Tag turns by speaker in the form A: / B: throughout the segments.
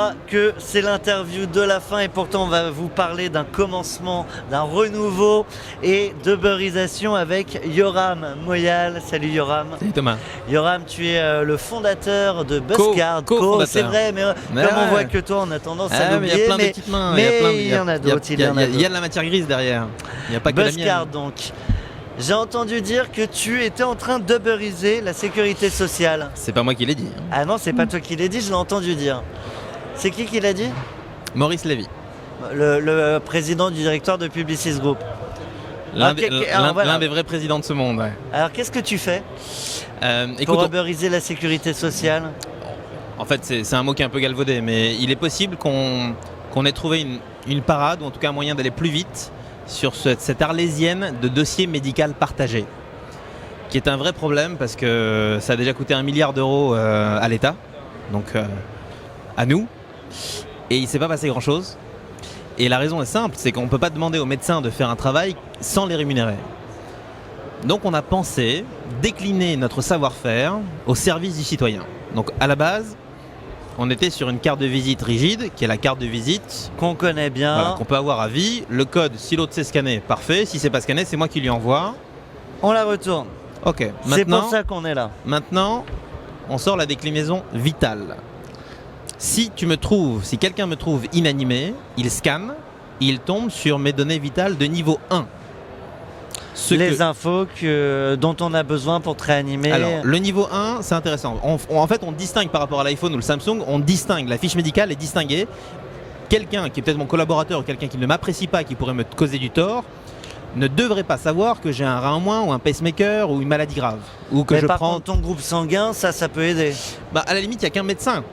A: pas que c'est l'interview de la fin et pourtant on va vous parler d'un commencement, d'un renouveau et de beurisation avec Yoram Moyal. Salut Yoram.
B: Salut Thomas.
A: Yoram, tu es le fondateur de Buzzcard. C'est vrai, mais comme on voit que toi on a tendance à l'oublier.
B: Il y a plein d'équipes mains.
A: Mais il y en a d'autres.
B: Il y a de la matière grise derrière. Il n'y a pas que
A: Buzzcard,
B: la mienne.
A: donc. J'ai entendu dire que tu étais en train de beuriser la sécurité sociale.
B: C'est pas moi qui l'ai dit.
A: Ah non, c'est pas toi qui l'ai dit, je l'ai entendu dire. C'est qui l'a dit?
B: Maurice Lévy.
A: Le président du directoire de Publicis Group.
B: L'un des vrais présidents de ce monde. Ouais.
A: Alors qu'est-ce que tu fais
B: écoute,
A: pour beuriser la sécurité sociale?
B: En fait, c'est un mot qui est un peu galvaudé, mais il est possible qu'on ait trouvé une parade, ou en tout cas un moyen d'aller plus vite sur cette arlésienne de dossier médical partagé, qui est un vrai problème parce que ça a déjà coûté 1 milliard d'euros à l'État, donc à nous, et il ne s'est pas passé grand-chose. Et la raison est simple, c'est qu'on ne peut pas demander aux médecins de faire un travail sans les rémunérer. Donc on a pensé décliner notre savoir-faire au service du citoyen. Donc à la base, on était sur une carte de visite rigide, qui est la carte de visite
A: qu'on connaît bien,
B: voilà, qu'on peut avoir à vie. Le code, si l'autre sait scanner, parfait. Si c'est pas scanné, c'est moi qui lui envoie.
A: On la retourne.
B: Ok.
A: C'est pour ça qu'on est là.
B: Maintenant, on sort la déclinaison vitale. Si quelqu'un me trouve inanimé, il scanne, il tombe sur mes données vitales de niveau 1.
A: Infos dont on a besoin pour te réanimer.
B: Alors, le niveau 1, c'est intéressant. En fait, on distingue par rapport à l'iPhone ou le Samsung, on distingue, la fiche médicale est distinguée. Quelqu'un qui est peut-être mon collaborateur ou quelqu'un qui ne m'apprécie pas, qui pourrait me causer du tort, ne devrait pas savoir que j'ai un rein en moins ou un pacemaker ou une maladie grave. Ou que
A: mais
B: je
A: par
B: prends
A: contre, ton groupe sanguin, ça peut aider.
B: À la limite, il n'y a qu'un médecin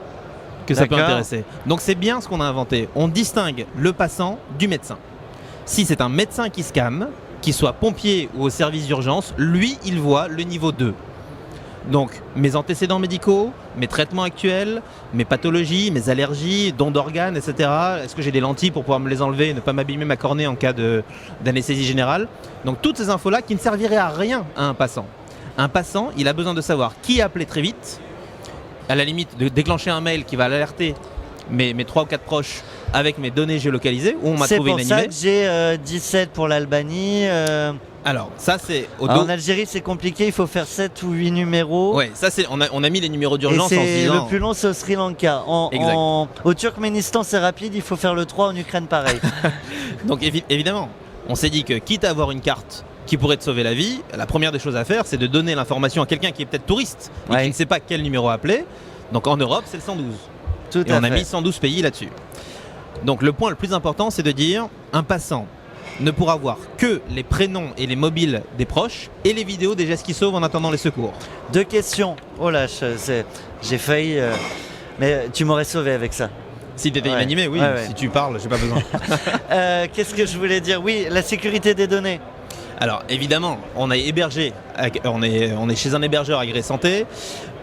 B: que ça peut intéresser. Donc c'est bien ce qu'on a inventé. On distingue le passant du médecin. Si c'est un médecin qui scanne, qu'il soit pompier ou au service d'urgence, lui, il voit le niveau 2. Donc, mes antécédents médicaux, mes traitements actuels, mes pathologies, mes allergies, dons d'organes, etc. Est-ce que j'ai des lentilles pour pouvoir me les enlever et ne pas m'abîmer ma cornée en cas d'anesthésie générale? Donc, toutes ces infos-là qui ne serviraient à rien à un passant. Un passant, il a besoin de savoir qui appeler très vite, à la limite de déclencher un mail qui va l'alerter mes 3 ou 4 proches avec mes données géolocalisées où on m'a trouvé inanimé.
A: C'est pour ça que j'ai 17 pour l'Albanie.
B: Alors, ça c'est
A: en Algérie, c'est compliqué, il faut faire 7 ou 8 numéros.
B: Ouais, ça c'est on a mis les numéros d'urgence en se disant.
A: Le plus long, c'est au Sri Lanka. Au Turkménistan, c'est rapide, il faut faire le 3, en Ukraine pareil.
B: Donc évidemment, on s'est dit que quitte à avoir une carte qui pourrait te sauver la vie, la première des choses à faire, c'est de donner l'information à quelqu'un qui est peut-être touriste et qui ne sait pas quel numéro appeler. Donc en Europe, c'est le 112. Et on a mis 112 pays là-dessus. Donc le point le plus important, c'est de dire un passant ne pourra voir que les prénoms et les mobiles des proches et les vidéos des gestes qui sauvent en attendant les secours.
A: 2 questions. Oh là, j'ai failli... mais tu m'aurais sauvé avec ça.
B: Si tu étais inanimé, oui. Si tu parles, j'ai pas besoin.
A: Qu'est-ce que je voulais dire? Oui, la sécurité des données.
B: Alors évidemment, on est chez un hébergeur agréé santé.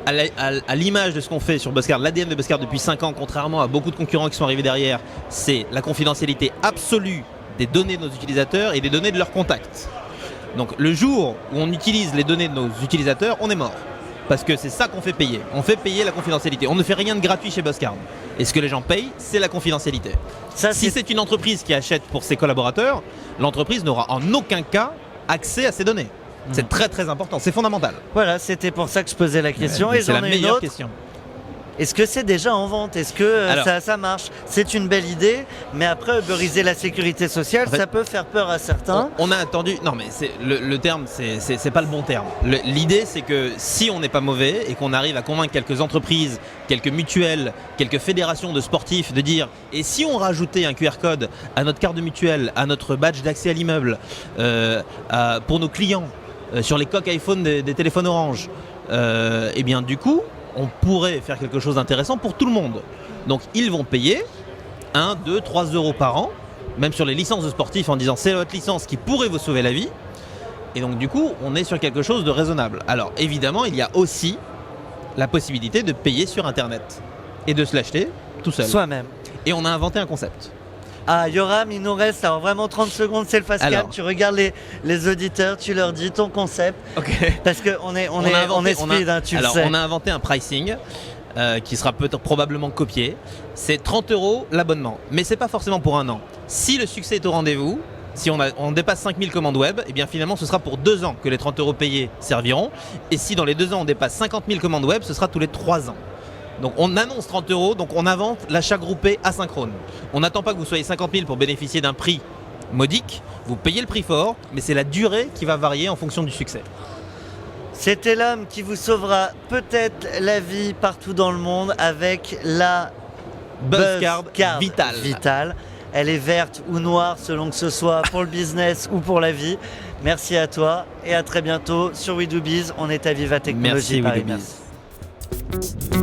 B: À l'image de ce qu'on fait sur Buzzcard, l'ADN de Buzzcard depuis 5 ans, contrairement à beaucoup de concurrents qui sont arrivés derrière, c'est la confidentialité absolue des données de nos utilisateurs et des données de leurs contacts. Donc le jour où on utilise les données de nos utilisateurs, on est mort. Parce que c'est ça qu'on fait payer. On fait payer la confidentialité. On ne fait rien de gratuit chez Buzzcard. Et ce que les gens payent, c'est la confidentialité. Si c'est une entreprise qui achète pour ses collaborateurs, l'entreprise n'aura en aucun cas accès à ces données. C'est très très important, c'est fondamental.
A: Voilà, c'était pour ça que je posais la question. Et
B: c'est la meilleure question.
A: Est-ce que c'est déjà en vente? Est-ce que ça marche? C'est une belle idée, mais après, beuriser la sécurité sociale, en fait, ça peut faire peur à certains.
B: On a attendu... Non, mais le terme, c'est pas le bon terme. L'idée, c'est que si on n'est pas mauvais et qu'on arrive à convaincre quelques entreprises, quelques mutuelles, quelques fédérations de sportifs de dire « Et si on rajoutait un QR code à notre carte de mutuelle, à notre badge d'accès à l'immeuble, pour nos clients, sur les coques iPhone des téléphones Orange, et bien du coup, on pourrait faire quelque chose d'intéressant pour tout le monde. Donc ils vont payer 1, 2, 3 euros par an, même sur les licences de sportifs en disant c'est votre licence qui pourrait vous sauver la vie. Et donc du coup, on est sur quelque chose de raisonnable. Alors évidemment, il y a aussi la possibilité de payer sur Internet et de se l'acheter tout seul.
A: Soi-même.
B: Et on a inventé un concept.
A: Ah, Yoram, il nous reste alors vraiment 30 secondes, c'est le fast cam. Tu regardes les auditeurs, tu leur dis ton concept.
B: Ok.
A: Parce qu'on est speed, tu le sais.
B: Alors, on a inventé un pricing qui sera peut-être probablement copié. C'est 30 € l'abonnement, mais c'est pas forcément pour un an. Si le succès est au rendez-vous, si on dépasse 5000 commandes web, et bien finalement ce sera pour 2 ans que les 30 € payés serviront. Et si dans les 2 ans on dépasse 50 000 commandes web, ce sera tous les 3 ans. Donc on annonce 30 €, donc on invente l'achat groupé asynchrone. On n'attend pas que vous soyez 50 000 pour bénéficier d'un prix modique. Vous payez le prix fort, mais c'est la durée qui va varier en fonction du succès.
A: C'était l'homme qui vous sauvera peut-être la vie partout dans le monde avec la
B: Buzzcard
A: Vital. Elle est verte ou noire selon que ce soit pour le business ou pour la vie. Merci à toi et à très bientôt sur We Do Biz. On est à Viva Technologie
B: Merci,
A: Paris.
B: We Do Biz.